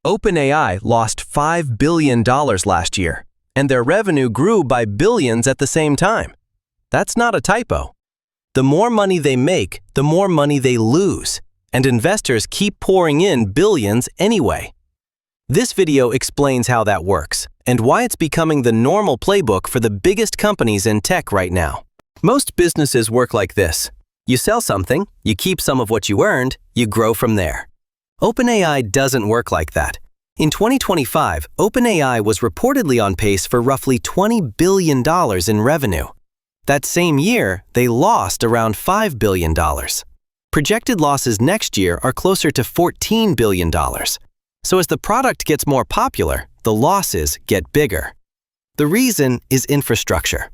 OpenAI lost $5 billion last year, and their revenue grew by billions at the same time. That's not a typo. The more money they make, the more money they lose, and investors keep pouring in billions anyway. This video explains how that works and why it's becoming the normal playbook for the biggest companies in tech right now. Most businesses work like this. You sell something, you keep some of what you earned, you grow from there. OpenAI doesn't work like that. In 2025, OpenAI was reportedly on pace for roughly $20 billion in revenue. That same year, they lost around $5 billion. Projected losses next year are closer to $14 billion. So as the product gets more popular, the losses get bigger. The reason is infrastructure.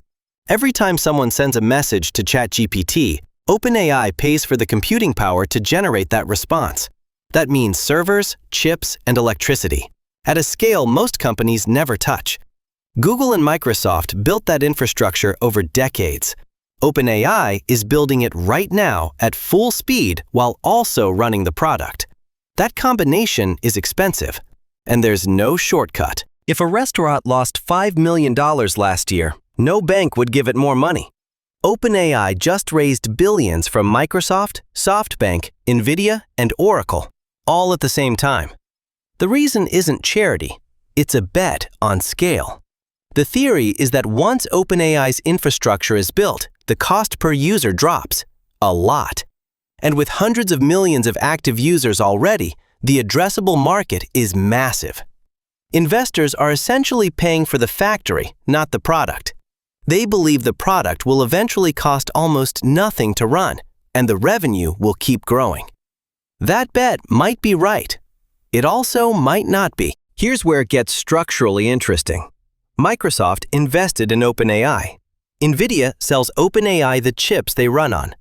Every time someone sends a message to ChatGPT, OpenAI pays for the computing power to generate that response. That means servers, chips, and electricity, at a scale most companies never touch. Google and Microsoft built that infrastructure over decades. OpenAI is building it right now at full speed while also running the product. That combination is expensive, and there's no shortcut. If a restaurant lost $5 million last year, no bank would give it more money. OpenAI just raised billions from Microsoft, SoftBank, NVIDIA, and Oracle, all at the same time. The reason isn't charity, it's a bet on scale. The theory is that once OpenAI's infrastructure is built, the cost per user drops a lot. And with hundreds of millions of active users already, the addressable market is massive. Investors are essentially paying for the factory, not the product. They believe the product will eventually cost almost nothing to run, and the revenue will keep growing. That bet might be right. It also might not be. Here's where it gets structurally interesting. Microsoft invested in OpenAI. NVIDIA sells OpenAI the chips they run on.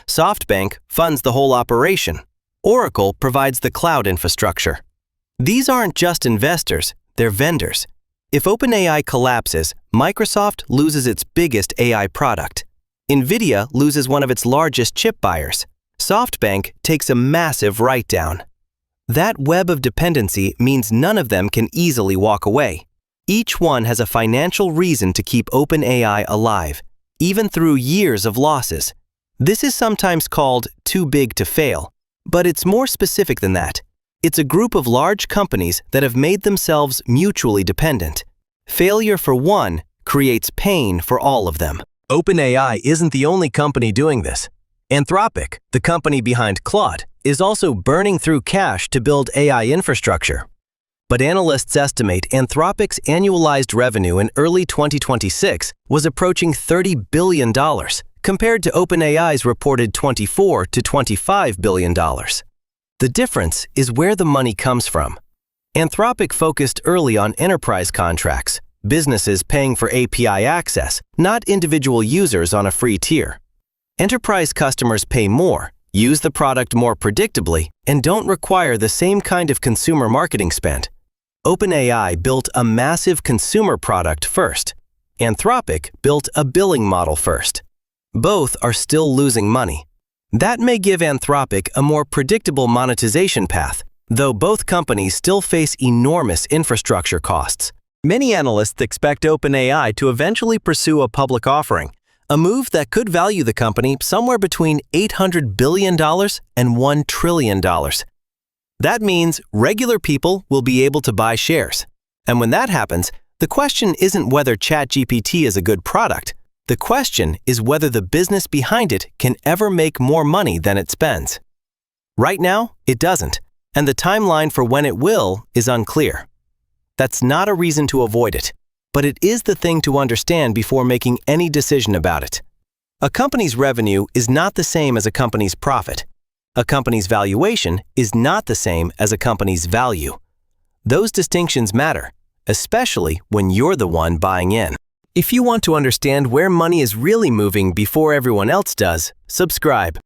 SoftBank funds the whole operation. Oracle provides the cloud infrastructure. These aren't just investors, they're vendors. If OpenAI collapses, Microsoft loses its biggest AI product. NVIDIA loses one of its largest chip buyers. SoftBank takes a massive write-down. That web of dependency means none of them can easily walk away. Each one has a financial reason to keep OpenAI alive, even through years of losses. This is sometimes called too big to fail, but it's more specific than that. It's a group of large companies that have made themselves mutually dependent. Failure for one creates pain for all of them. OpenAI isn't the only company doing this. Anthropic, the company behind Claude, is also burning through cash to build AI infrastructure. But analysts estimate Anthropic's annualized revenue in early 2026 was approaching $30 billion, compared to OpenAI's reported $24 to $25 billion. The difference is where the money comes from. Anthropic focused early on enterprise contracts, businesses paying for API access, not individual users on a free tier. Enterprise customers pay more, use the product more predictably, and don't require the same kind of consumer marketing spend. OpenAI built a massive consumer product first. Anthropic built a billing model first. Both are still losing money. That may give Anthropic a more predictable monetization path, though both companies still face enormous infrastructure costs. Many analysts expect OpenAI to eventually pursue a public offering, a move that could value the company somewhere between $800 billion and $1 trillion. That means regular people will be able to buy shares. And when that happens, the question isn't whether ChatGPT is a good product. The question is whether the business behind it can ever make more money than it spends. Right now, it doesn't, and the timeline for when it will is unclear. That's not a reason to avoid it, but it is the thing to understand before making any decision about it. A company's revenue is not the same as a company's profit. A company's valuation is not the same as a company's value. Those distinctions matter, especially when you're the one buying in. If you want to understand where money is really moving before everyone else does, subscribe.